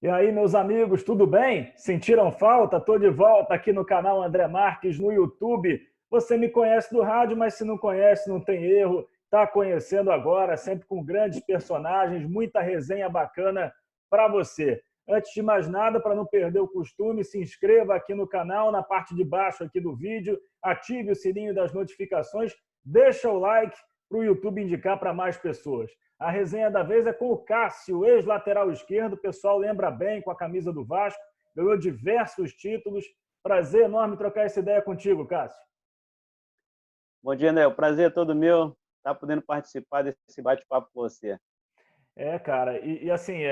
E aí, meus amigos, tudo bem? Sentiram falta? Estou de volta aqui no canal André Marques no YouTube. Você me conhece do rádio, mas se não conhece, não tem erro. Está conhecendo agora, sempre com grandes personagens, muita resenha bacana para você. Antes de mais nada, para não perder o costume, se inscreva aqui no canal, na parte de baixo aqui do vídeo, ative o sininho das notificações, deixa o like para o YouTube indicar para mais pessoas. A resenha da vez é com o Cássio, ex-lateral esquerdo. O pessoal lembra bem, com a camisa do Vasco. Ganhou diversos títulos. Prazer enorme trocar essa ideia contigo, Cássio. Bom dia, Nel. Prazer é todo meu estar podendo participar desse bate-papo com você. Cara, assim,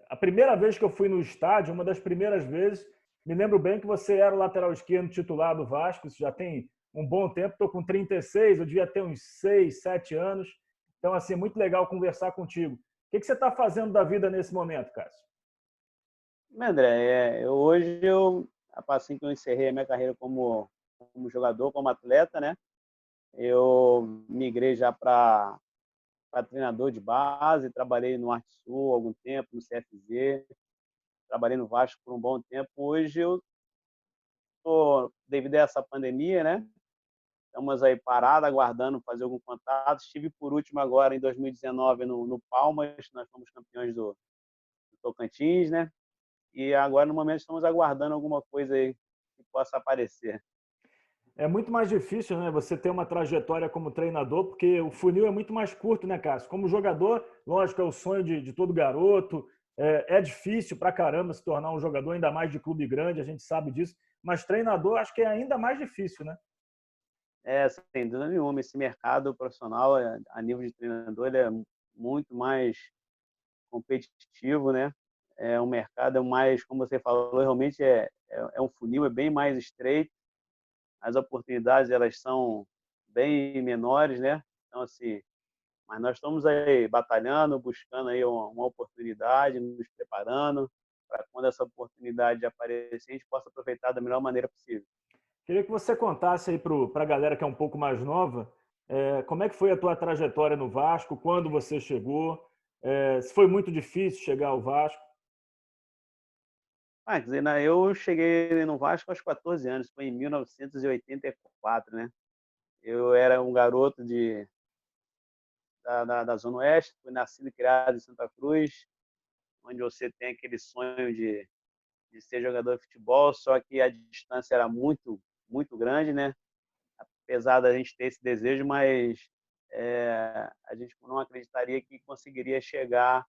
a primeira vez que eu fui no estádio, uma das primeiras vezes, me lembro bem que você era o lateral esquerdo titular do Vasco, isso já tem um bom tempo, estou com 36, eu devia ter uns 6, 7 anos. Então, assim, é muito legal conversar contigo. O que você está fazendo da vida nesse momento, Cássio? André, assim que eu encerrei a minha carreira como jogador, como atleta, né? Eu migrei já para treinador de base, trabalhei no Arte Sul há algum tempo, no CFZ, trabalhei no Vasco por um bom tempo. Hoje eu estou, devido a essa pandemia, né? Estamos aí parados, aguardando fazer algum contato. Estive por último agora em 2019 no Palmas, nós fomos campeões do Tocantins, né? E agora, no momento, estamos aguardando alguma coisa aí que possa aparecer. É muito mais difícil, né, você ter uma trajetória como treinador, porque o funil é muito mais curto, né, Cássio? Como jogador, lógico, é o sonho de todo garoto. É difícil pra caramba se tornar um jogador, ainda mais de clube grande, a gente sabe disso. Mas treinador, acho que é ainda mais difícil, né? Sem dúvida nenhuma, esse mercado profissional, a nível de treinador, ele é muito mais competitivo, né? É um mercado mais, como você falou, realmente é um funil, é bem mais estreito. As oportunidades, elas são bem menores, né? Então, assim, mas nós estamos aí batalhando, buscando aí uma oportunidade, nos preparando para quando essa oportunidade aparecer, a gente possa aproveitar da melhor maneira possível. Queria que você contasse aí para a galera que é um pouco mais nova, como é que foi a tua trajetória no Vasco, quando você chegou, se foi muito difícil chegar ao Vasco. Quer dizer, né, eu cheguei no Vasco aos 14 anos, foi em 1984, né? Eu era um garoto da Zona Oeste, fui nascido e criado em Santa Cruz, onde você tem aquele sonho de ser jogador de futebol, só que a distância era muito, muito grande, né? Apesar da gente ter esse desejo, mas a gente não acreditaria que conseguiria chegar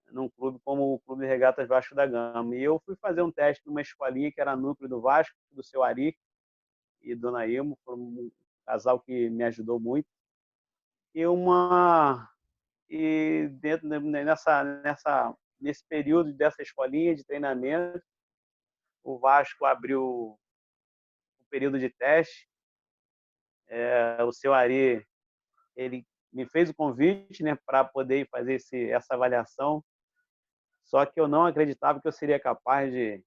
num clube como o Clube de Regatas Vasco da Gama. E eu fui fazer um teste numa escolinha que era núcleo do Vasco, do seu Ari e Dona Ilmo, foi um casal que me ajudou muito. E uma e dentro nesse período dessa escolinha de treinamento, o Vasco abriu um período de teste. O seu Ari, ele me fez o convite, né, para poder fazer essa avaliação. Só que eu não acreditava que eu seria capaz de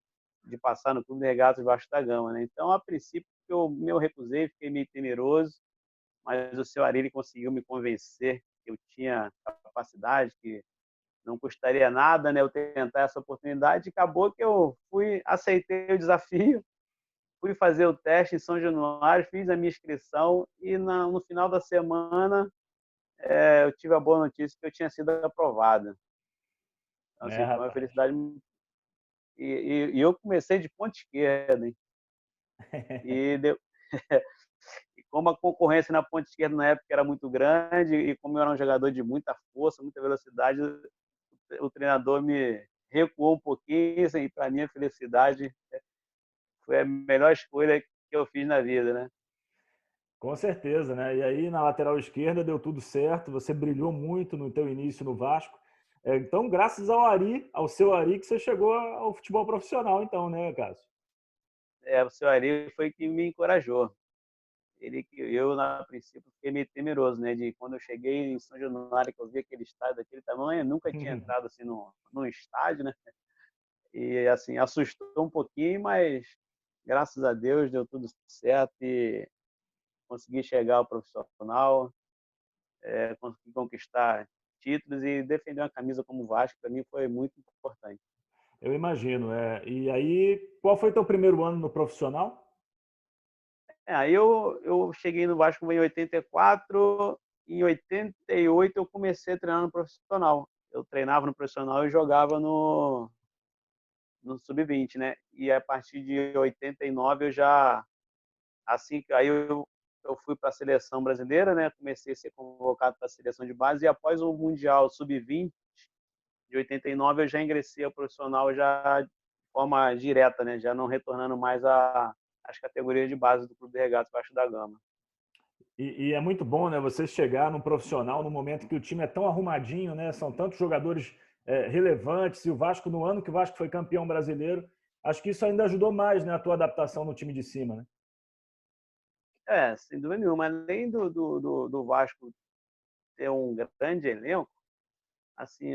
passar no Clube de Regatas Vasco da Gama, né? Então, a princípio, eu me recusei, fiquei meio temeroso, mas o seu Ari conseguiu me convencer que eu tinha capacidade, que não custaria nada, né, eu tentar essa oportunidade. E acabou que eu aceitei o desafio, fui fazer o teste em São Januário, fiz a minha inscrição e no final da semana eu tive a boa notícia que eu tinha sido aprovado. Então, É, assim, foi uma rapaz. felicidade. E eu comecei de ponta esquerda, hein? E, deu, e como a concorrência na ponta esquerda na época era muito grande e como eu era um jogador de muita força, muita velocidade, o treinador me recuou um pouquinho, assim, e para minha felicidade foi a melhor escolha que eu fiz na vida, né? Com certeza, né? E aí na lateral esquerda deu tudo certo, você brilhou muito no teu início no Vasco. Então, graças ao Ari, ao seu Ari, que você chegou ao futebol profissional, então, né, Cássio? O seu Ari foi que me encorajou. Eu, na princípio, fiquei meio temeroso, né? De quando eu cheguei em São Januário, que eu vi aquele estádio daquele tamanho, eu nunca tinha entrado assim num estádio, né? E assim, assustou um pouquinho, mas graças a Deus deu tudo certo e consegui chegar ao profissional, consegui conquistar títulos e defender uma camisa como o Vasco, para mim foi muito importante. Eu imagino. E aí, qual foi teu primeiro ano no profissional? Aí eu cheguei no Vasco em 84, em 88 eu comecei a treinar no profissional. Eu treinava no profissional e jogava no sub-20, né? E a partir de 89 eu já, assim que aí eu fui para a seleção brasileira, né? Comecei a ser convocado para a seleção de base e após o Mundial Sub-20 de 89 eu já ingressei ao profissional já de forma direta, né? Já não retornando mais às categorias de base do Clube de Regatas Vasco da Gama. E é muito bom, né, você chegar num profissional no momento que o time é tão arrumadinho, né? São tantos jogadores relevantes e o Vasco, no ano que o Vasco foi campeão brasileiro, acho que isso ainda ajudou mais, né, a tua adaptação no time de cima, né? Sem dúvida nenhuma. Além do Vasco ter um grande elenco, assim,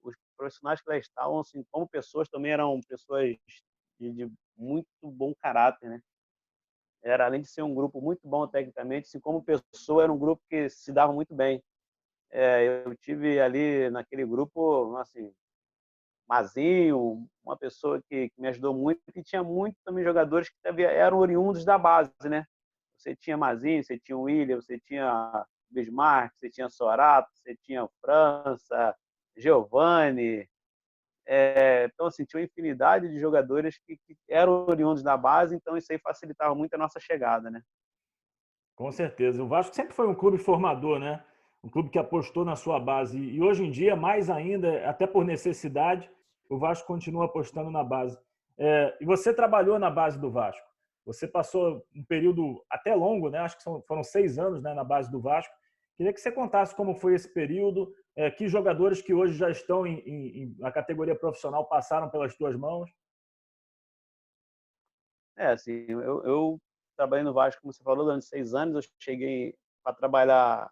os profissionais que lá estavam, assim, como pessoas, também eram pessoas de muito bom caráter, né? Era, além de ser um grupo muito bom tecnicamente, assim, como pessoa, era um grupo que se dava muito bem. Eu tive ali naquele grupo, assim, Mazinho, uma pessoa que me ajudou muito, e tinha muito também jogadores que eram oriundos da base, né? Você tinha Mazinho, você tinha o William, você tinha Bismarck, você tinha Sorato, você tinha França, Giovani. Então, assim, tinha uma infinidade de jogadores que eram oriundos da base, então isso aí facilitava muito a nossa chegada, né? Com certeza. O Vasco sempre foi um clube formador, né? Um clube que apostou na sua base. E hoje em dia, mais ainda, até por necessidade, o Vasco continua apostando na base. E você trabalhou na base do Vasco. Você passou um período até longo, né? Acho que foram 6 anos, né, na base do Vasco. Queria que você contasse como foi esse período, que jogadores que hoje já estão na categoria profissional passaram pelas tuas mãos. Assim, eu trabalhei no Vasco, como você falou, durante 6 anos. Eu cheguei para trabalhar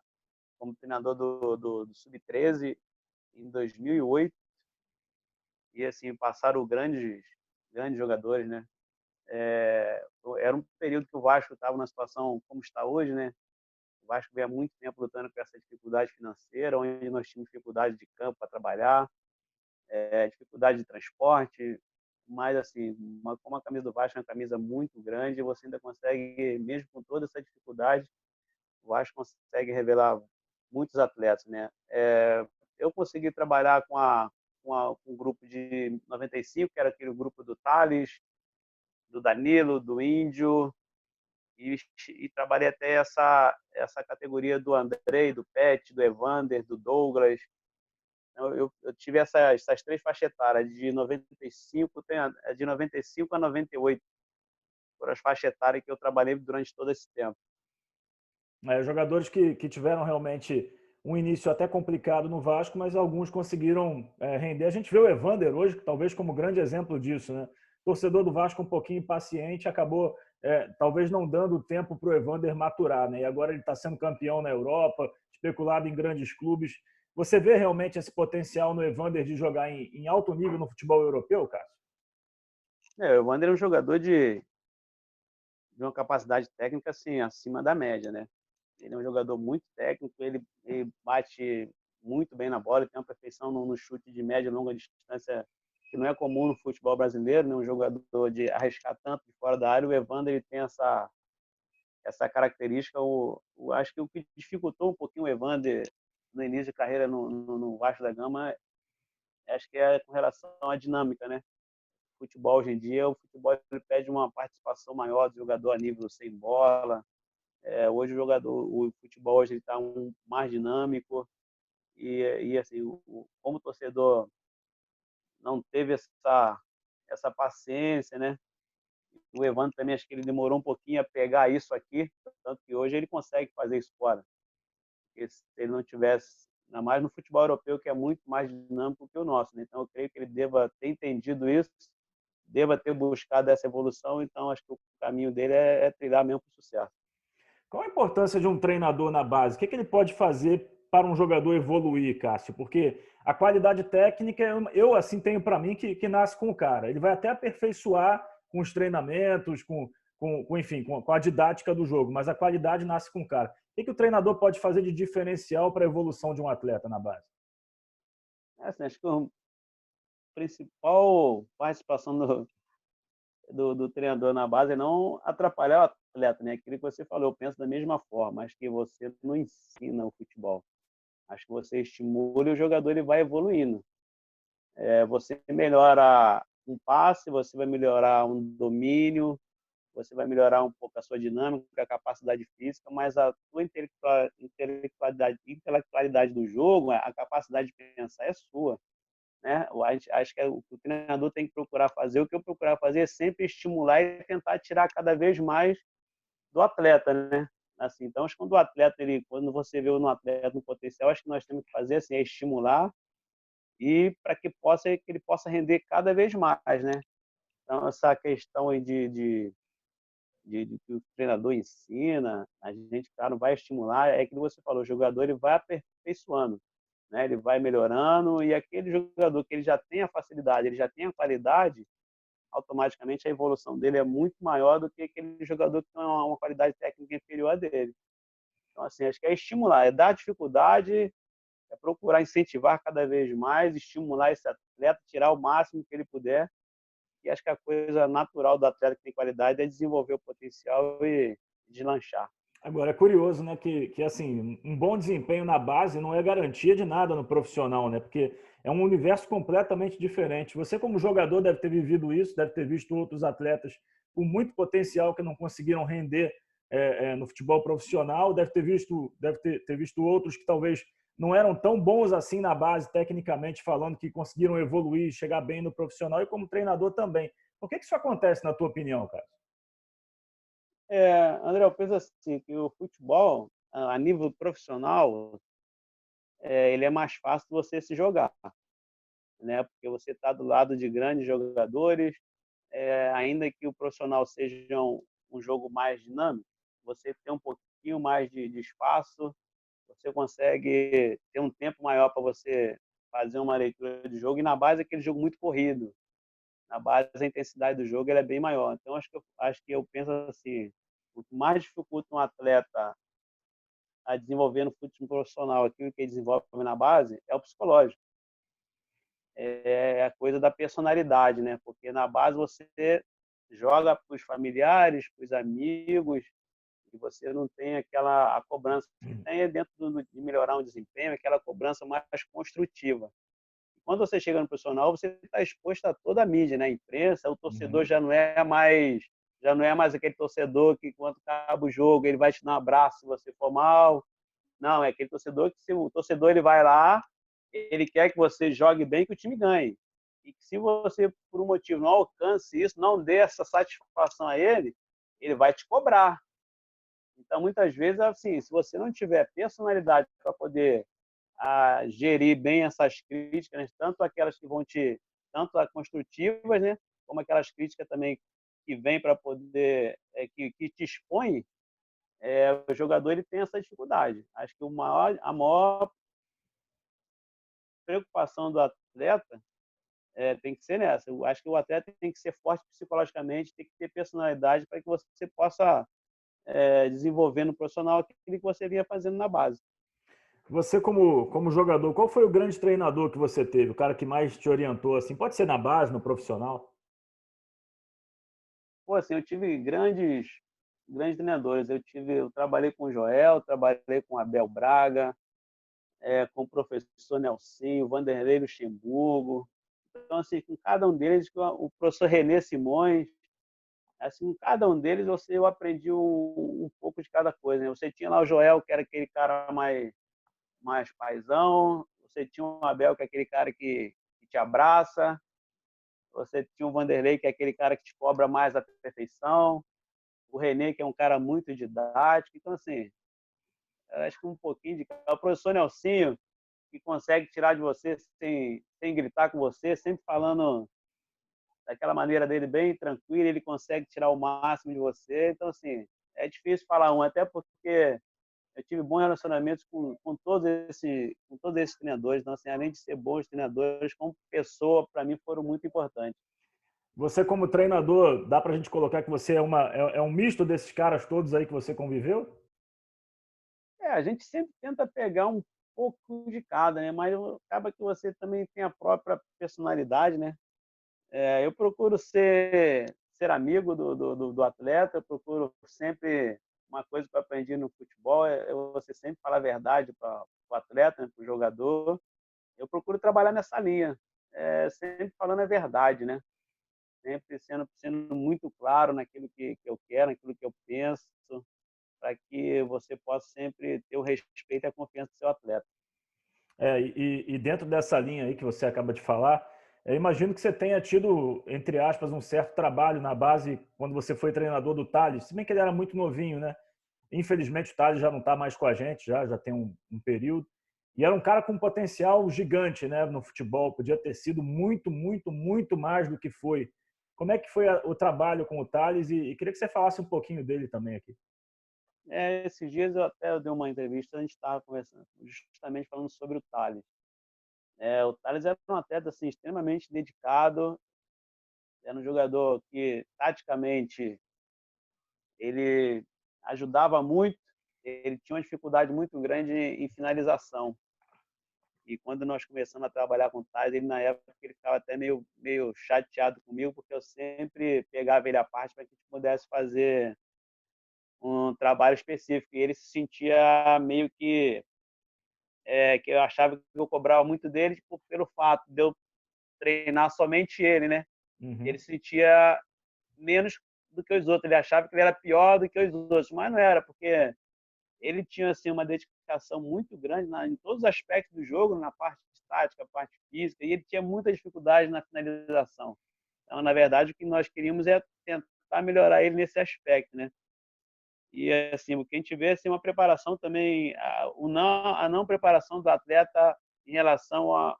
como treinador do Sub-13 em 2008 e assim passaram grandes jogadores, né? Era um período que o Vasco estava numa situação como está hoje, né? O Vasco vem há muito tempo lutando com essa dificuldade financeira, onde nós tínhamos dificuldade de campo para trabalhar, dificuldade de transporte, mas assim, como a camisa do Vasco é uma camisa muito grande, você ainda consegue, mesmo com toda essa dificuldade, o Vasco consegue revelar muitos atletas, né? Eu consegui trabalhar com um grupo de 95, que era aquele grupo do Thales, do Danilo, do Índio, e trabalhei até essa categoria do Andrei, do Pet, do Evander, do Douglas. Eu tive essas três faixas etárias, de 95 a 98, foram as faixas etárias que eu trabalhei durante todo esse tempo. Jogadores que tiveram realmente um início até complicado no Vasco, mas alguns conseguiram render. A gente vê o Evander hoje, talvez como grande exemplo disso, né? O torcedor do Vasco um pouquinho impaciente, acabou talvez não dando tempo para o Evander maturar, né? E agora ele está sendo campeão na Europa, especulado em grandes clubes. Você vê realmente esse potencial no Evander de jogar em alto nível no futebol europeu, Cássio? O Evander é um jogador de uma capacidade técnica assim, acima da média, né? Ele é um jogador muito técnico, ele bate muito bem na bola, ele tem uma perfeição no chute de média e longa distância que não é comum no futebol brasileiro, né? Um jogador de arriscar tanto de fora da área. O Evander ele tem essa característica. Acho que o que dificultou um pouquinho o Evander no início de carreira no Vasco da Gama, acho que é com relação à dinâmica, né? O futebol hoje em dia, o futebol ele pede uma participação maior do jogador a nível sem bola. Hoje o futebol hoje está mais dinâmico e assim, como o torcedor não teve essa paciência, né? O Evandro também acho que ele demorou um pouquinho a pegar isso aqui, tanto que hoje ele consegue fazer isso fora. Porque se ele não tivesse, ainda mais no futebol europeu, que é muito mais dinâmico que o nosso, né? Então eu creio que ele deva ter entendido isso, deva ter buscado essa evolução. Então acho que o caminho dele é trilhar mesmo para o sucesso. Qual a importância de um treinador na base? O que ele pode fazer para um jogador evoluir, Cássio? Porque a qualidade técnica, eu assim tenho para mim que nasce com o cara. Ele vai até aperfeiçoar com os treinamentos, enfim, com a didática do jogo, mas a qualidade nasce com o cara. O que o treinador pode fazer de diferencial para a evolução de um atleta na base? Assim, acho que principal participação do treinador na base é não atrapalhar o atleta, né? Aquilo que você falou, eu penso da mesma forma. Acho que você não ensina o futebol. Acho que você estimula e o jogador ele vai evoluindo. Você melhora um passe, você vai melhorar um domínio, você vai melhorar um pouco a sua dinâmica, a capacidade física, mas a sua intelectualidade do jogo, a capacidade de pensar é sua, né? Acho que o treinador tem que procurar fazer, o que eu procurar fazer é sempre estimular e tentar tirar cada vez mais do atleta, né? Assim, então, acho que quando você vê no atleta um potencial, acho que nós temos que fazer assim, é estimular e para que ele possa render cada vez mais, né? Então, essa questão aí de que o treinador ensina, a gente, claro, vai estimular, é que você falou, o jogador ele vai aperfeiçoando, né? Ele vai melhorando e aquele jogador que ele já tem a facilidade, ele já tem a qualidade, automaticamente a evolução dele é muito maior do que aquele jogador que tem uma qualidade técnica inferior a dele. Então, assim, acho que é estimular, é dar dificuldade, é procurar incentivar cada vez mais, estimular esse atleta, tirar o máximo que ele puder. E acho que a coisa natural do atleta que tem qualidade é desenvolver o potencial e deslanchar. Agora, é curioso, né, que assim, um bom desempenho na base não é garantia de nada no profissional, né? Porque é um universo completamente diferente. Você, como jogador, deve ter vivido isso, deve ter visto outros atletas com muito potencial que não conseguiram render no futebol profissional, deve ter visto outros que talvez não eram tão bons assim na base, tecnicamente falando, que conseguiram evoluir, chegar bem no profissional e como treinador também. Por que isso acontece, na tua opinião, cara? André, eu penso assim, que o futebol, a nível profissional, ele é mais fácil você se jogar, né? Porque você está do lado de grandes jogadores, ainda que o profissional seja um jogo mais dinâmico, você tem um pouquinho mais de espaço, você consegue ter um tempo maior para você fazer uma leitura de jogo, e na base é aquele jogo muito corrido. Na base, a intensidade do jogo ela é bem maior. Então, acho que eu penso assim, o que mais dificulta um atleta a desenvolver no futebol profissional aquilo que ele desenvolve na base é o psicológico. É a coisa da personalidade, né? Porque na base você joga para os familiares, para os amigos, e você não tem aquela a cobrança que tem dentro de melhorar um desempenho, aquela cobrança mais construtiva. Quando você chega no profissional, você está exposto a toda a mídia, né? A imprensa, o torcedor Uhum. já não é mais aquele torcedor que quando acaba o jogo ele vai te dar um abraço se você for mal. Não, é aquele torcedor que se o torcedor ele vai lá, ele quer que você jogue bem, que o time ganhe. E que se você por um motivo não alcance isso, não dê essa satisfação a ele, ele vai te cobrar. Então muitas vezes assim, se você não tiver personalidade para poder gerir bem essas críticas, né? Tanto aquelas que vão tanto as construtivas, né? Como aquelas críticas também que vêm para poder, que te expõem, o jogador ele tem essa dificuldade. Acho que a maior preocupação do atleta tem que ser nessa. Eu acho que o atleta tem que ser forte psicologicamente, tem que ter personalidade para que você possa desenvolver no profissional aquilo que você vinha fazendo na base. Você, como jogador, qual foi o grande treinador que você teve? O cara que mais te orientou, assim? Pode ser na base, no profissional? Pô, assim, eu tive grandes treinadores. Eu trabalhei com o Joel, trabalhei com o Abel Braga, com o professor Nelsinho, Vanderlei Luxemburgo. Então, assim, com cada um deles, com o professor Renê Simões, assim, com cada um deles eu aprendi um pouco de cada coisa, né? Você tinha lá o Joel, que era aquele cara mais paizão, você tinha o Abel, que é aquele cara que te abraça, você tinha o Vanderlei, que é aquele cara que te cobra mais a perfeição, o René, que é um cara muito didático. Então, assim, eu acho que um pouquinho de cada. O professor Nelsinho, que consegue tirar de você sem gritar com você, sempre falando daquela maneira dele bem tranquila, ele consegue tirar o máximo de você. Então, assim, é difícil falar um, até porque eu tive bons relacionamentos com todos esses treinadores. Então, assim, além de ser bons treinadores, como pessoa, para mim, foram muito importantes. Você, como treinador, dá pra gente colocar que você é um misto desses caras todos aí que você conviveu? A gente sempre tenta pegar pouco de cada, né? Mas acaba que você também tem a própria personalidade, né? Eu procuro ser amigo do atleta, eu procuro sempre, uma coisa que eu aprendi no futebol é você sempre falar a verdade para o atleta, né, para o jogador. Eu procuro trabalhar nessa linha, sempre falando a verdade, né? Sempre sendo muito claro naquilo que eu quero, naquilo que eu penso, para que você possa sempre ter o respeito e a confiança do seu atleta. E dentro dessa linha aí que você acaba de falar, eu imagino que você tenha tido, entre aspas, um certo trabalho na base quando você foi treinador do Thales, se bem que ele era muito novinho, né? Infelizmente o Thales já não está mais com a gente, já tem um período. E era um cara com um potencial gigante, né, no futebol, podia ter sido muito, muito, muito mais do que foi. Como é que foi o trabalho com o Thales? E queria que você falasse um pouquinho dele também aqui. Esses dias eu dei uma entrevista, a gente estava conversando, justamente falando sobre o Thales. O Thales era um atleta assim, extremamente dedicado, era um jogador que, taticamente, ele ajudava muito, ele tinha uma dificuldade muito grande em finalização. E quando nós começamos a trabalhar com o Thales, ele na época ele ficava até meio chateado comigo, porque eu sempre pegava ele à parte para que a gente pudesse fazer um trabalho específico. E ele se sentia meio que eu achava que eu cobrava muito dele tipo, pelo fato de eu treinar somente ele, né? Uhum. Ele se sentia menos do que os outros, ele achava que ele era pior do que os outros, mas não era, porque ele tinha assim uma dedicação muito grande em todos os aspectos do jogo, na parte tática, parte física, e ele tinha muita dificuldade na finalização. Então, na verdade, o que nós queríamos é tentar melhorar ele nesse aspecto, né? E assim, o que a gente vê assim, uma preparação também, a não preparação do atleta em relação a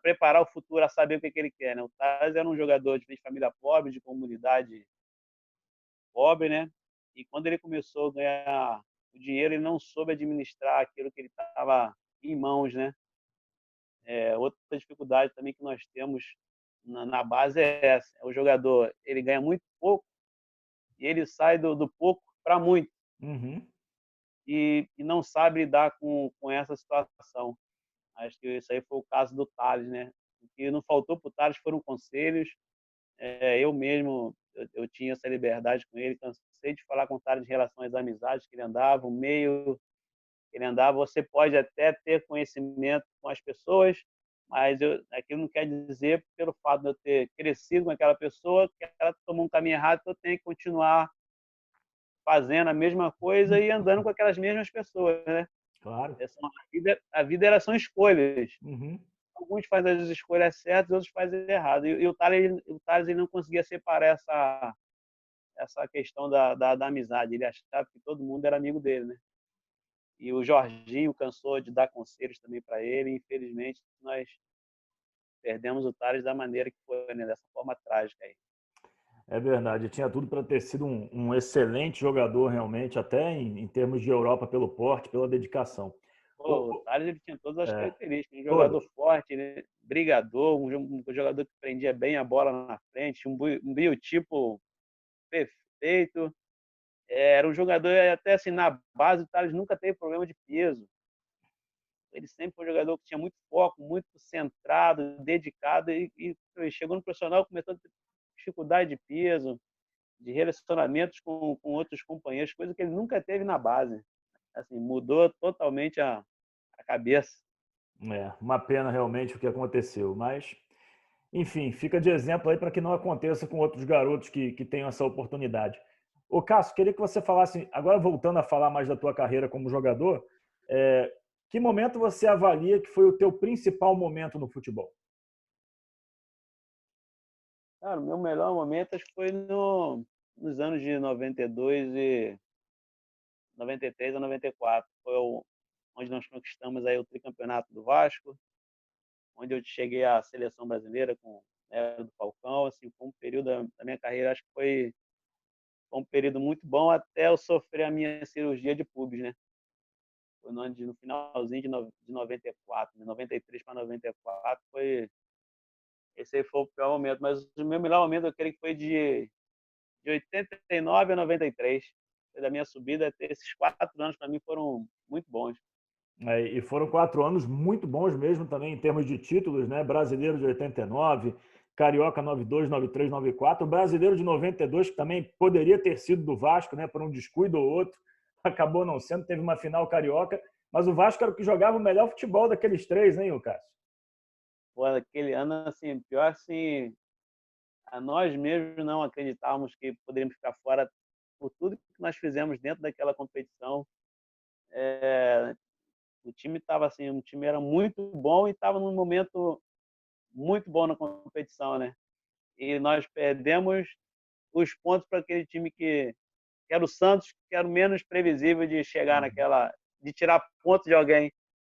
preparar o futuro, a saber o que ele quer, né? O Taz era um jogador de família pobre, de comunidade pobre, né? E quando ele começou a ganhar o dinheiro, ele não soube administrar aquilo que ele estava em mãos, né? Outra dificuldade também que nós temos na base é essa: o jogador ele ganha muito pouco e ele sai do pouco para muito Uhum. e não sabe lidar com essa situação. Acho que isso aí foi o caso do Thales, né? O que não faltou para o Thales foram conselhos. Eu mesmo, eu tinha essa liberdade com ele, cansei de falar com o Thales em relação às amizades que ele andava, o meio que ele andava. Você pode até ter conhecimento com as pessoas, mas aquilo não quer dizer, pelo fato de eu ter crescido com aquela pessoa, que ela tomou um caminho errado, que eu tenho que continuar fazendo a mesma coisa e andando com aquelas mesmas pessoas, né? Claro. A vida são escolhas. Uhum. Alguns fazem as escolhas certas, outros fazem errado. E o Thales ele não conseguia separar essa questão da amizade. Ele achava que todo mundo era amigo dele, né? E o Jorginho cansou de dar conselhos também para ele. Infelizmente, nós perdemos o Thales da maneira que foi, né? Dessa forma trágica aí. É verdade, tinha tudo para ter sido um excelente jogador realmente, até em termos de Europa pelo porte, pela dedicação. Pô, o Thales ele tinha todas as É, características. Um todas. jogador forte, né? Brigador, um jogador que prendia bem a bola na frente, um biotipo perfeito. Era um jogador, até assim, na base, o Thales nunca teve problema de peso. Ele sempre foi um jogador que tinha muito foco, muito centrado, dedicado, e chegou no profissional, começou a ter dificuldade de peso, de relacionamentos com outros companheiros, coisa que ele nunca teve na base. Assim, mudou totalmente a cabeça. Uma pena realmente o que aconteceu, mas enfim, fica de exemplo aí para que não aconteça com outros garotos que tenham essa oportunidade. Ô Cássio, queria que você falasse, agora voltando a falar mais da tua carreira como jogador, é, que momento você avalia que foi o teu principal momento no futebol? Cara, o meu melhor momento acho que foi nos anos de 92 e 93 a 94. Onde nós conquistamos aí o tricampeonato do Vasco, onde eu cheguei à seleção brasileira com a do Falcão. Assim, foi um período da minha carreira, acho que foi um período muito bom até eu sofrer a minha cirurgia de pubis, né? Foi no finalzinho de 94, de 93 para 94, esse aí foi o pior momento, mas o meu melhor momento eu creio que foi de 89 a 93. Foi da minha subida, esses 4 anos para mim foram muito bons. E foram 4 anos muito bons mesmo também em termos de títulos, né? Brasileiro de 89, Carioca 92, 93, 94, o Brasileiro de 92, que também poderia ter sido do Vasco, né? Por um descuido ou outro, acabou não sendo, teve uma final carioca, mas o Vasco era o que jogava o melhor futebol daqueles três, hein, Cássio? Pô, aquele ano, assim, pior assim, a nós mesmos não acreditávamos que poderíamos ficar fora por tudo que nós fizemos dentro daquela competição. O time estava assim, o time era muito bom e estava num momento muito bom na competição, né? E nós perdemos os pontos para aquele time que era o Santos, que era o menos previsível de chegar naquela, de tirar pontos de alguém.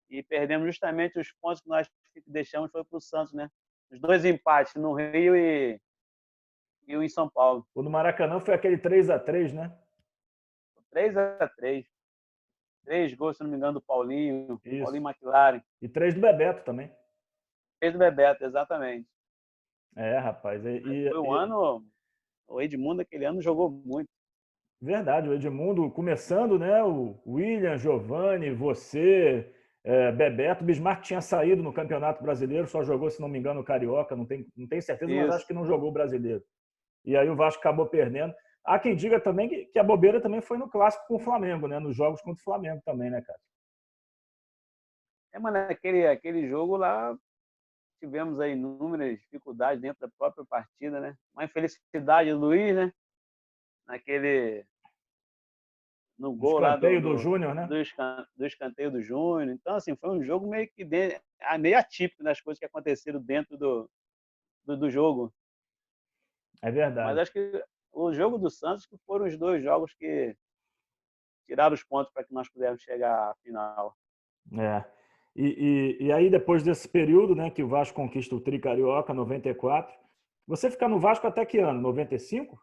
E perdemos justamente os pontos que nós deixamos foi para o Santos, né? Os dois empates no Rio e o em São Paulo. O do Maracanã foi aquele 3-3, né? 3-3. 3 gols, se não me engano, do Paulinho, Isso. Paulinho McLaren. E 3 do Bebeto também. 3 do Bebeto, exatamente. Rapaz. Foi um ano, o Edmundo aquele ano jogou muito. Verdade, o Edmundo começando, né? O William, Giovanni, você, Bebeto, Bismarck tinha saído no Campeonato Brasileiro, só jogou, se não me engano, o Carioca, não tenho certeza, mas acho Isso. que não jogou o Brasileiro. E aí o Vasco acabou perdendo. Há quem diga também que a bobeira também foi no clássico com o Flamengo, né? Nos jogos contra o Flamengo também, né, cara? Mas aquele jogo lá tivemos aí inúmeras dificuldades dentro da própria partida, né? Uma infelicidade do Luiz, né? Naquele no No gol lá escanteio do Júnior, né? do escanteio do Júnior. Então, assim, foi um jogo meio atípico das coisas que aconteceram dentro do jogo. É Mas verdade. acho que o jogo do Santos que foram os 2 jogos que tiraram os pontos para que nós pudéssemos chegar à final. É. E aí, depois desse período, né, que o Vasco conquista o Tri Carioca, 94, você fica no Vasco até que ano? 95?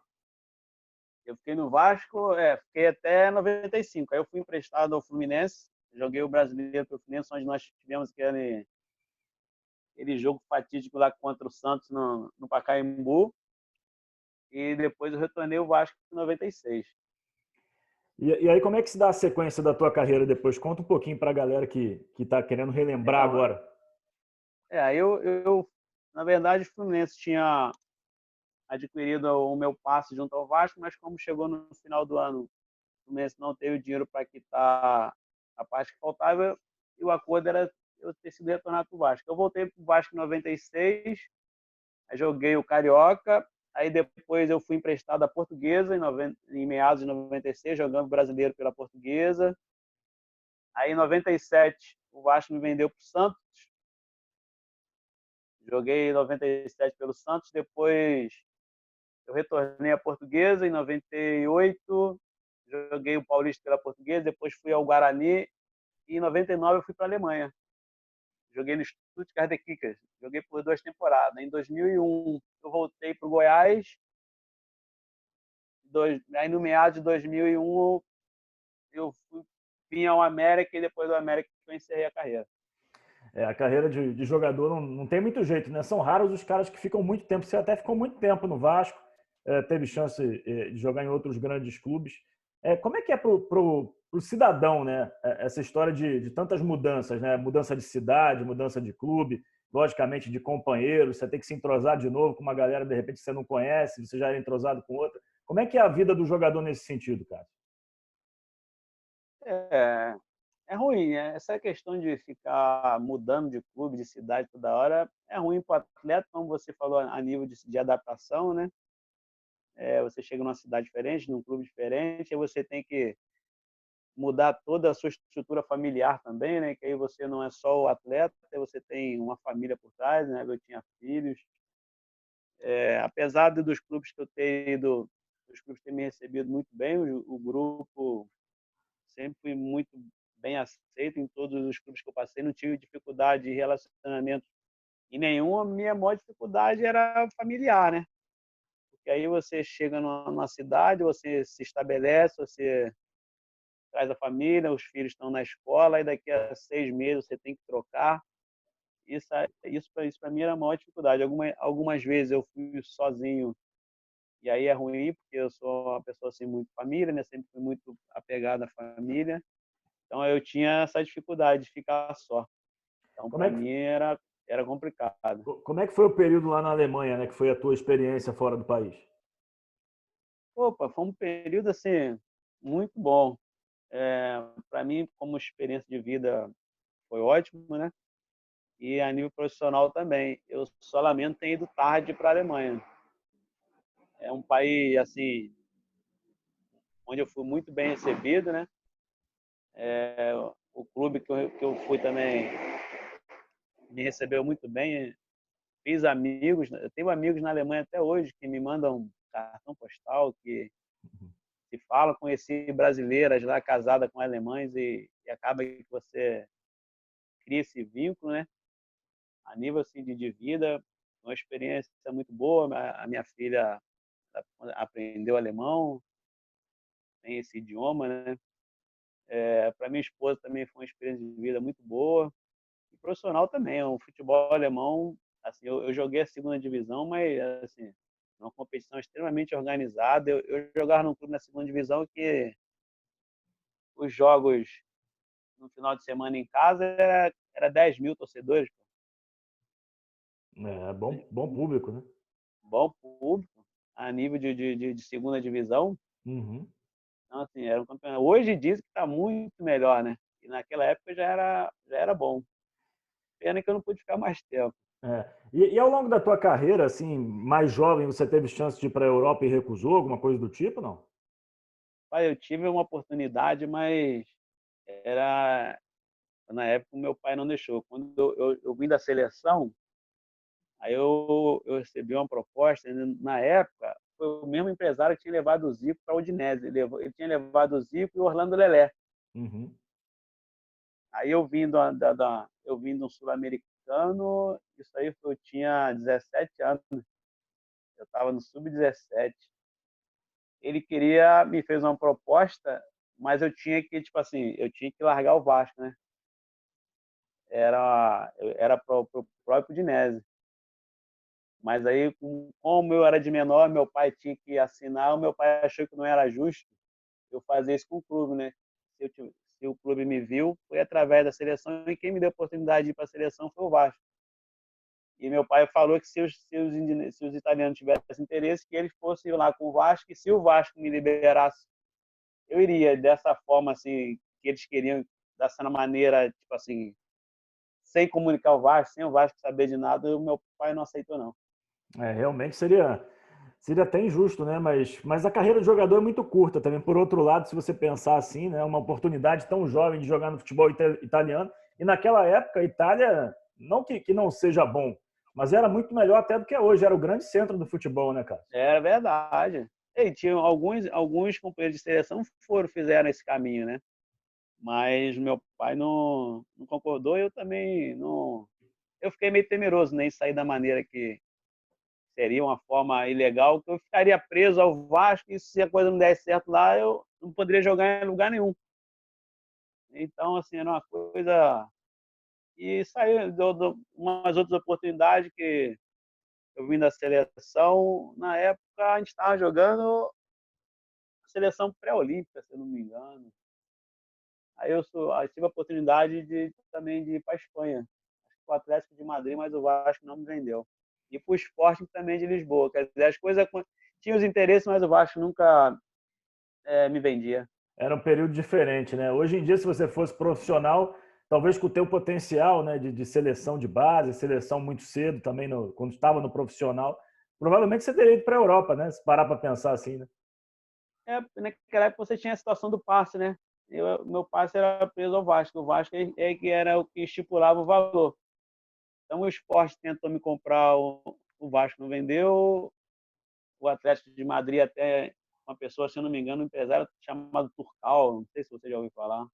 Eu fiquei no Vasco, fiquei até 95. Aí eu fui emprestado ao Fluminense, joguei o Brasileiro para o Fluminense, onde nós tivemos aquele jogo fatídico lá contra o Santos no Pacaembu. E depois eu retornei ao Vasco em 96. E aí, como é que se dá a sequência da tua carreira depois? Conta um pouquinho para a galera que está querendo relembrar Então, agora. na verdade, o Fluminense tinha adquirido o meu passe junto ao Vasco, mas como chegou no final do ano, o Fluminense não teve dinheiro para quitar a parte que faltava, e o acordo era eu ter sido retornado para o Vasco. Eu voltei para o Vasco em 96, aí joguei o Carioca, aí depois eu fui emprestado à Portuguesa em meados de 96, jogando brasileiro pela Portuguesa. Aí em 97 o Vasco me vendeu para o Santos, joguei em 97 pelo Santos, depois eu retornei à Portuguesa em 98, joguei o Paulista pela Portuguesa, depois fui ao Guarani e em 99 eu fui para a Alemanha. Joguei no Stuttgart de Kickers, joguei por 2 temporadas. Em 2001 eu voltei para o Goiás, aí no meados de 2001 eu vim ao América e depois do América eu encerrei a carreira. A carreira de jogador não tem muito jeito, né? São raros os caras que ficam muito tempo. Você até ficou muito tempo no Vasco, teve chance de jogar em outros grandes clubes. Como é que é pro cidadão, né? Essa história de tantas mudanças, né? Mudança de cidade, mudança de clube, logicamente de companheiros. Você tem que se entrosar de novo com uma galera de repente você não conhece, você já era entrosado com outra. Como é que é a vida do jogador nesse sentido, cara? É, é ruim, né? Essa questão de ficar mudando de clube, de cidade toda hora, é ruim para o atleta, como você falou, a nível de adaptação, né? Você chega numa cidade diferente, num clube diferente, aí você tem que mudar toda a sua estrutura familiar também, né? Que aí você não é só o atleta, você tem uma família por trás, né? Eu tinha filhos. Apesar dos clubes que eu tenho ido, os clubes terem me recebido muito bem, o grupo sempre fui muito bem aceito em todos os clubes que eu passei, não tive dificuldade de relacionamento em nenhum. A minha maior dificuldade era familiar, né? Porque aí você chega numa cidade, você se estabelece, você traz a família, os filhos estão na escola, e daqui a 6 meses você tem que trocar. Isso para mim era a maior dificuldade. Algumas vezes eu fui sozinho, e aí é ruim, porque eu sou uma pessoa assim, muito família, né? Sempre fui muito apegado à família. Então eu tinha essa dificuldade de ficar só. Então Como é para que, mim era complicado. como é que foi o período lá na Alemanha, né? Que foi a tua experiência fora do país? Opa, foi um período assim muito bom. Para mim, como experiência de vida, foi ótimo, né? E a nível profissional também. Eu só lamento ter ido tarde para a Alemanha. É um país assim onde eu fui muito bem recebido, né? O clube que eu fui também me recebeu muito bem. Fiz amigos, eu tenho amigos na Alemanha até hoje que me mandam cartão postal, que se falam, conheci brasileiras lá casadas com alemães e acaba que você cria esse vínculo, né? A nível assim de vida, uma experiência muito boa. A minha filha aprendeu alemão, tem esse idioma, né? Para minha esposa também foi uma experiência de vida muito boa. E profissional também, o futebol alemão, assim, eu joguei a segunda divisão, mas assim, uma competição extremamente organizada. Eu jogava num clube na segunda divisão que os jogos no final de semana em casa era 10 mil torcedores. É, bom público, né? Bom público, a nível de segunda divisão. Uhum. Então, assim, era um campeonato. Hoje diz que está muito melhor, né? E naquela época já era bom. Pena que eu não pude ficar mais tempo. É. E ao longo da tua carreira, assim, mais jovem, você teve chance de ir para a Europa e recusou, alguma coisa do tipo, não? Pai, eu tive uma oportunidade, mas era na época o meu pai não deixou. Quando eu vim da seleção, aí eu recebi uma proposta. Na época, foi o mesmo empresário que tinha levado o Zico para a Udinese. Ele tinha levado o Zico e o Orlando Lelé. Uhum. Aí eu vim de um sul-americano, isso aí eu tinha 17 anos, eu estava no sub-17. Me fez uma proposta, mas eu tinha que, tipo assim, eu tinha que largar o Vasco, né? Era pro próprio Udinese. Mas aí, como eu era de menor, meu pai tinha que assinar, o meu pai achou que não era justo eu fazer isso com o clube, né? Se o clube me viu, foi através da seleção, e quem me deu a oportunidade de ir para a seleção foi o Vasco. E meu pai falou que se os italianos tivessem interesse, que eles fossem lá com o Vasco, e se o Vasco me liberasse, eu iria. Dessa forma, assim, que eles queriam, dessa maneira, tipo assim, sem comunicar o Vasco, sem o Vasco saber de nada, o meu pai não aceitou, não. É, realmente seria até injusto, né? Mas a carreira de jogador é muito curta também. Por outro lado, se você pensar assim, né? Uma oportunidade tão jovem de jogar no futebol italiano. E naquela época, a Itália, não que não seja bom, mas era muito melhor até do que é hoje. Era o grande centro do futebol, né, cara? Era verdade. E tinha alguns companheiros de seleção fizeram esse caminho, né? Mas meu pai não concordou, e eu também não. Eu fiquei meio temeroso, né, em sair da maneira que seria uma forma ilegal, que eu ficaria preso ao Vasco, e se a coisa não desse certo lá, eu não poderia jogar em lugar nenhum. Então, assim, era uma coisa. E saiu umas outras oportunidades que eu vim da seleção. Na época, a gente estava jogando a seleção pré-olímpica, se eu não me engano. Aí tive a oportunidade também de ir para a Espanha. Acho que o Atlético de Madrid, mas o Vasco não me vendeu. E para o Sporting também de Lisboa. Quer dizer, as coisas tinham os interesses, mas o Vasco nunca me vendia. Era um período diferente, né? Hoje em dia, se você fosse profissional, talvez com o teu potencial, né, de seleção de base, seleção muito cedo também, quando estava no profissional, provavelmente você teria ido para a Europa, né? Se parar para pensar assim, né? Naquela época você tinha a situação do passe, né? Meu passe era preso ao Vasco. O Vasco que era o que estipulava o valor. Então o Sport tentou me comprar, o Vasco não vendeu. O Atlético de Madrid, até uma pessoa, se eu não me engano, um empresário chamado Turcal, não sei se você já ouviu falar,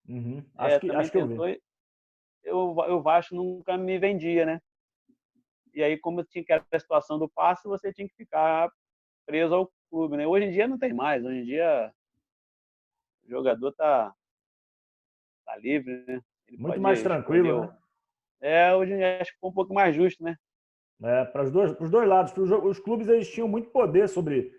Uhum. Acho também que eu vi. tentou. O Vasco nunca me vendia, né? E aí, como tinha que era a situação do passe, você tinha que ficar preso ao clube, né? Hoje em dia não tem mais. Hoje em dia o jogador tá livre, né? Ele Muito pode mais escolher tranquilo, né? hoje em dia acho que foi um pouco mais justo, né? É, para os dois lados. Os clubes eles tinham muito poder sobre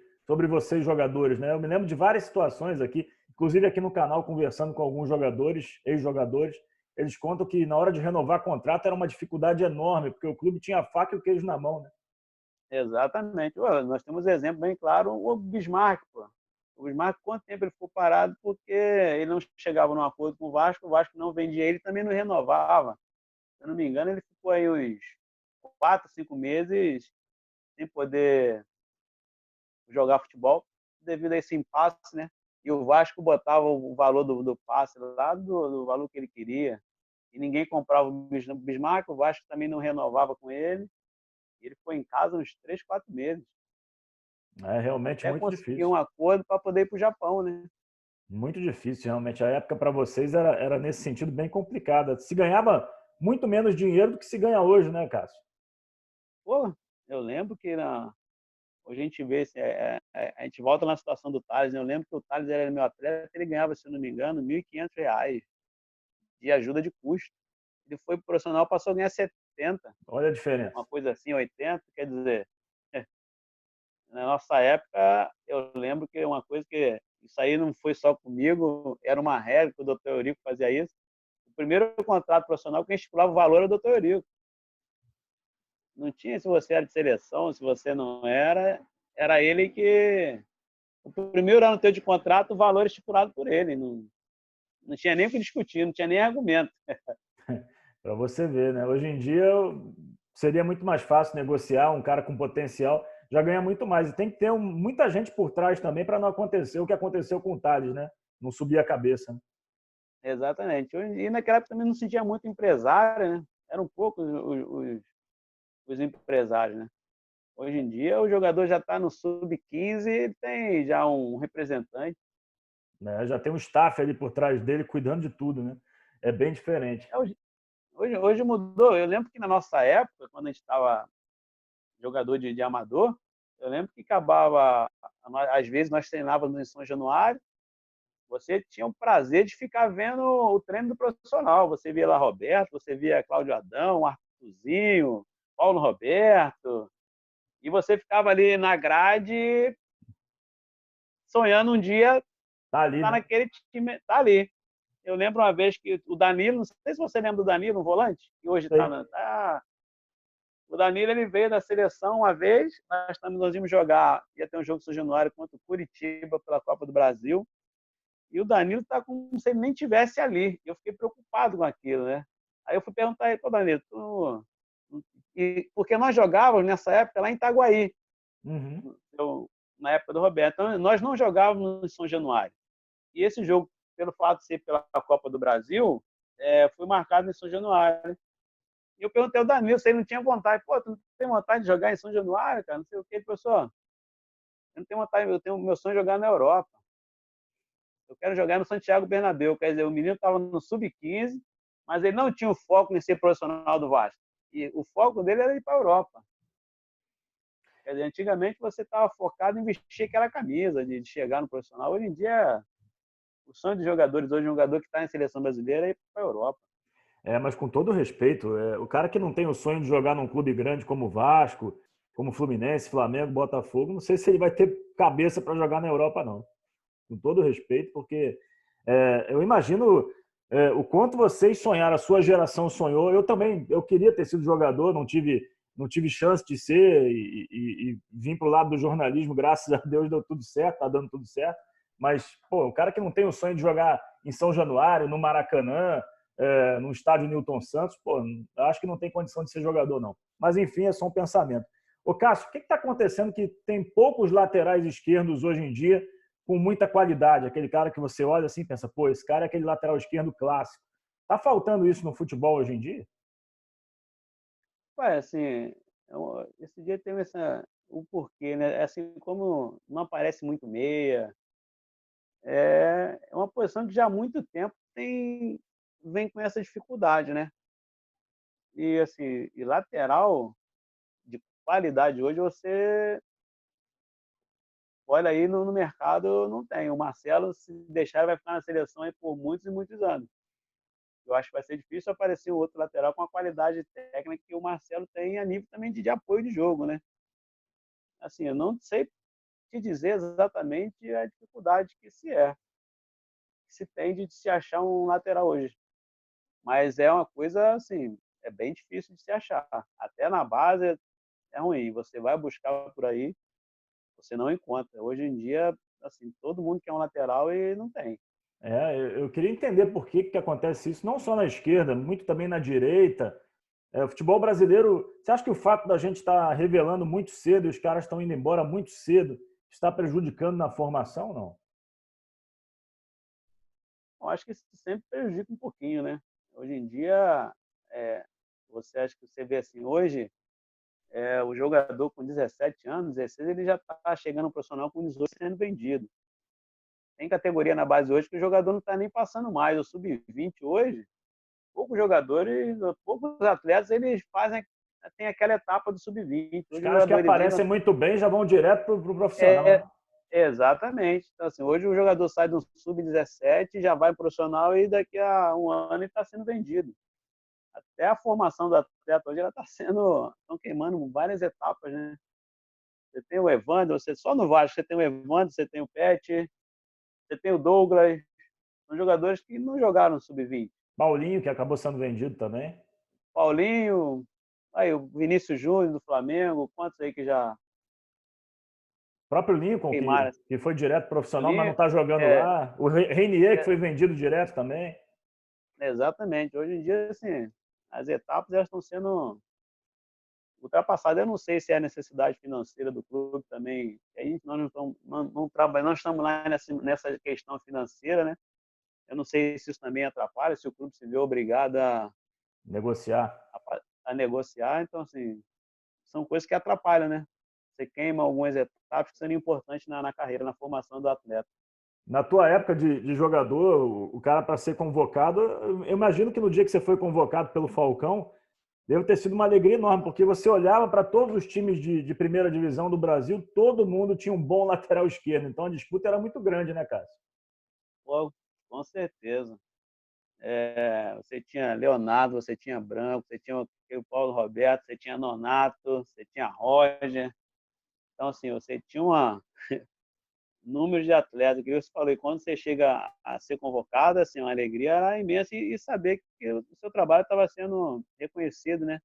vocês, jogadores, né? Eu me lembro de várias situações aqui. Inclusive aqui no canal, conversando com alguns jogadores, ex-jogadores, eles contam que na hora de renovar contrato era uma dificuldade enorme, porque o clube tinha a faca e o queijo na mão, né? Exatamente. Pô, nós temos exemplo bem claro, o Bismarck, pô. O Bismarck, quanto tempo ele ficou parado porque ele não chegava num acordo com o Vasco não vendia ele, também não renovava. Se eu não me engano, ele ficou aí uns 4, 5 meses sem poder jogar futebol devido a esse impasse, né? E o Vasco botava o valor do passe lá do valor que ele queria. E ninguém comprava o Bismarck, o Vasco também não renovava com ele. E ele foi em casa uns 3, 4 meses. É realmente Até muito conseguir difícil. um acordo para poder ir para o Japão, né? Muito difícil, realmente. A época para vocês era nesse sentido bem complicada. Se ganhava muito menos dinheiro do que se ganha hoje, né, Cássio? Pô, eu lembro que hoje a gente vê, a gente volta na situação do Thales, né? Eu lembro que o Thales era meu atleta, ele ganhava, se não me engano, R$ 1.500 de ajuda de custo. Ele foi pro profissional, passou a ganhar 70, Olha a diferença. uma coisa assim, 80, quer dizer, na nossa época, eu lembro que uma coisa que isso aí não foi só comigo, era uma regra que o doutor Eurico fazia isso. O primeiro contrato profissional, quem estipulava o valor era o doutor Eurico. Não tinha se você era de seleção, se você não era, era ele que. O primeiro ano teu de contrato, o valor estipulado por ele. Não tinha nem o que discutir, não tinha nem argumento. Para você ver, né? Hoje em dia seria muito mais fácil negociar um cara com potencial, já ganha muito mais. E tem que ter muita gente por trás também para não acontecer o que aconteceu com o Thales, né? Não subir a cabeça. Né? Exatamente. E naquela época também não se tinha muito empresário, né? Eram poucos os empresários, né? Hoje em dia, o jogador já está no sub-15, ele tem já um representante. Né? Já tem um staff ali por trás dele cuidando de tudo, né? É bem diferente. Hoje mudou. Eu lembro que na nossa época, quando a gente estava jogador de amador, eu lembro que acabava, às vezes nós treinávamos em São Januário, você tinha o prazer de ficar vendo o treino do profissional. Você via lá Roberto, você via Cláudio Adão, Arthurzinho, Paulo Roberto, e você ficava ali na grade sonhando um dia Tá ali, estar né? naquele time, tá ali. Eu lembro uma vez que o Danilo, não sei se você lembra do Danilo, um volante, que hoje está Sei. o Danilo, ele veio da seleção uma vez, nós íamos jogar, ia ter um jogo São Januário contra o Curitiba pela Copa do Brasil, e o Danilo está como se ele nem tivesse ali. Eu fiquei preocupado com aquilo, né? Aí eu fui perguntar a ele, pô, Danilo, porque nós jogávamos nessa época lá em Itaguaí, Uhum. na época do Roberto. Então, nós não jogávamos em São Januário. E esse jogo, pelo fato de ser pela Copa do Brasil, foi marcado em São Januário. E eu perguntei ao Danilo se ele não tinha vontade. Pô, tu não tem vontade de jogar em São Januário, cara? Não sei o quê, professor. Eu não tenho vontade, eu tenho meu sonho de jogar na Europa. Eu quero jogar no Santiago Bernabéu. Quer dizer, o menino estava no sub-15, mas ele não tinha o foco em ser profissional do Vasco. E o foco dele era ir para a Europa. Quer dizer, antigamente você estava focado em vestir aquela camisa, de chegar no profissional. Hoje em dia, o sonho dos jogadores, hoje um jogador que está em seleção brasileira é ir para a Europa. Mas com todo respeito, o cara que não tem o sonho de jogar num clube grande como o Vasco, como Fluminense, Flamengo, Botafogo, não sei se ele vai ter cabeça para jogar na Europa, não. Com todo respeito, porque eu imagino o quanto vocês sonharam, a sua geração sonhou. Eu também, eu queria ter sido jogador, não tive chance de ser e vim para o lado do jornalismo, graças a Deus deu tudo certo, está dando tudo certo. Mas, pô, o cara que não tem o sonho de jogar em São Januário, no Maracanã, no estádio Newton Santos, pô, acho que não tem condição de ser jogador, não. Mas, enfim, é só um pensamento. Ô, Cássio, o que está acontecendo que tem poucos laterais esquerdos hoje em dia com muita qualidade? Aquele cara que você olha assim e pensa, pô, esse cara é aquele lateral esquerdo clássico. Tá faltando isso no futebol hoje em dia? Ué, assim, esse dia teve o porquê, né? Assim, como não aparece muito meia, é uma posição que já há muito tempo vem com essa dificuldade, né? E assim, e lateral de qualidade hoje você olha aí no mercado, não tem. O Marcelo, se deixar, vai ficar na seleção aí por muitos e muitos anos. Eu acho que vai ser difícil aparecer outro lateral com a qualidade técnica que o Marcelo tem a nível também de apoio de jogo, né? Assim, eu não sei te dizer exatamente a dificuldade que se é. que se tem de se achar um lateral hoje. Mas é uma coisa, assim, é bem difícil de se achar. Até na base é ruim. Você vai buscar por aí, você não encontra. Hoje em dia, assim, todo mundo quer um lateral e não tem. Eu queria entender por que acontece isso, não só na esquerda, muito também na direita. O futebol brasileiro, você acha que o fato da gente estar revelando muito cedo e os caras estão indo embora muito cedo está prejudicando na formação, não? Eu acho que isso sempre prejudica um pouquinho, né? Hoje em dia, é, você acha que você vê assim, hoje, o jogador com 17 anos, 16, ele já está chegando no profissional com 18 sendo vendido. Tem categoria na base hoje que o jogador não está nem passando mais. O sub-20 hoje, poucos jogadores, poucos atletas, eles fazem, tem aquela etapa do sub-20. Os Hoje o caras que jogador ele vem aparecem muito bem já vão direto para o profissional, é, né? exatamente. Então, assim, hoje o jogador sai do sub-17, já vai profissional e daqui a um ano ele está sendo vendido. Até a formação do atleta hoje ela está sendo, estão queimando várias etapas, né? Você tem o Evandro, você só no Vasco, você tem o Evandro, você tem o Pet, você tem o Douglas, são jogadores que não jogaram sub-20. Paulinho, que acabou sendo vendido também. Paulinho, aí o Vinícius Júnior do Flamengo, quantos aí que já O próprio Lincoln, queimaram? que foi direto O profissional, mas não Lincoln, está jogando é, lá. O Reinier, que é, foi vendido direto também. exatamente. Hoje em dia, assim, as etapas elas estão sendo ultrapassadas. Eu não sei se é a necessidade financeira do clube também. Aí nós não estamos, não estamos lá nessa questão financeira, né? Eu não sei se isso também atrapalha, se o clube se vê obrigado Negociar. a negociar. Então, assim, são coisas que atrapalham, né? Você queima algumas etapas que são importantes na carreira, na formação do atleta. Na tua época de jogador, o cara para ser convocado, eu imagino que no dia que você foi convocado pelo Falcão, deve ter sido uma alegria enorme, porque você olhava para todos os times de primeira divisão do Brasil, todo mundo tinha um bom lateral esquerdo, então a disputa era muito grande, né, Cássio? Pô, com certeza. Você tinha Leonardo, você tinha Branco, você tinha o Paulo Roberto, você tinha Nonato, você tinha Roger. Então, assim, você tinha um número de atletas que você falou, e quando você chega a ser convocado, assim, uma alegria era imensa e saber que o seu trabalho estava sendo reconhecido, né?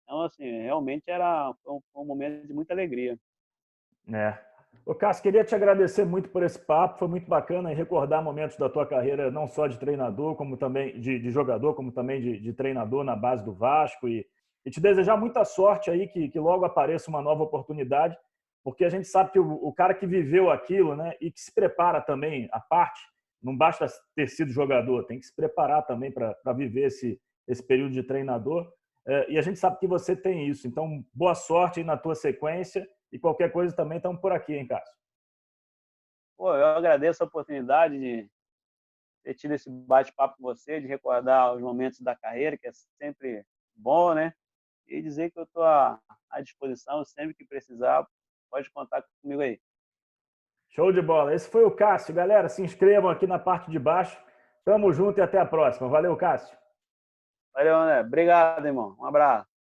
Então, assim, realmente foi um momento de muita alegria. É. Ô, Cássio, queria te agradecer muito por esse papo, foi muito bacana e recordar momentos da tua carreira, não só de treinador, como também de jogador, como também de treinador na base do Vasco e te desejar muita sorte aí, que logo apareça uma nova oportunidade, porque a gente sabe que o cara que viveu aquilo, né, e que se prepara também, a parte, não basta ter sido jogador, tem que se preparar também para viver esse período de treinador, e a gente sabe que você tem isso, então boa sorte aí na tua sequência. E qualquer coisa também estamos por aqui, hein, Cássio? Pô, eu agradeço a oportunidade de ter tido esse bate-papo com você, de recordar os momentos da carreira, que é sempre bom, né? E dizer que eu estou à disposição, sempre que precisar, pode contar comigo aí. Show de bola. Esse foi o Cássio. Galera, se inscrevam aqui na parte de baixo. Tamo junto e até a próxima. Valeu, Cássio. Valeu, André. Obrigado, irmão. Um abraço.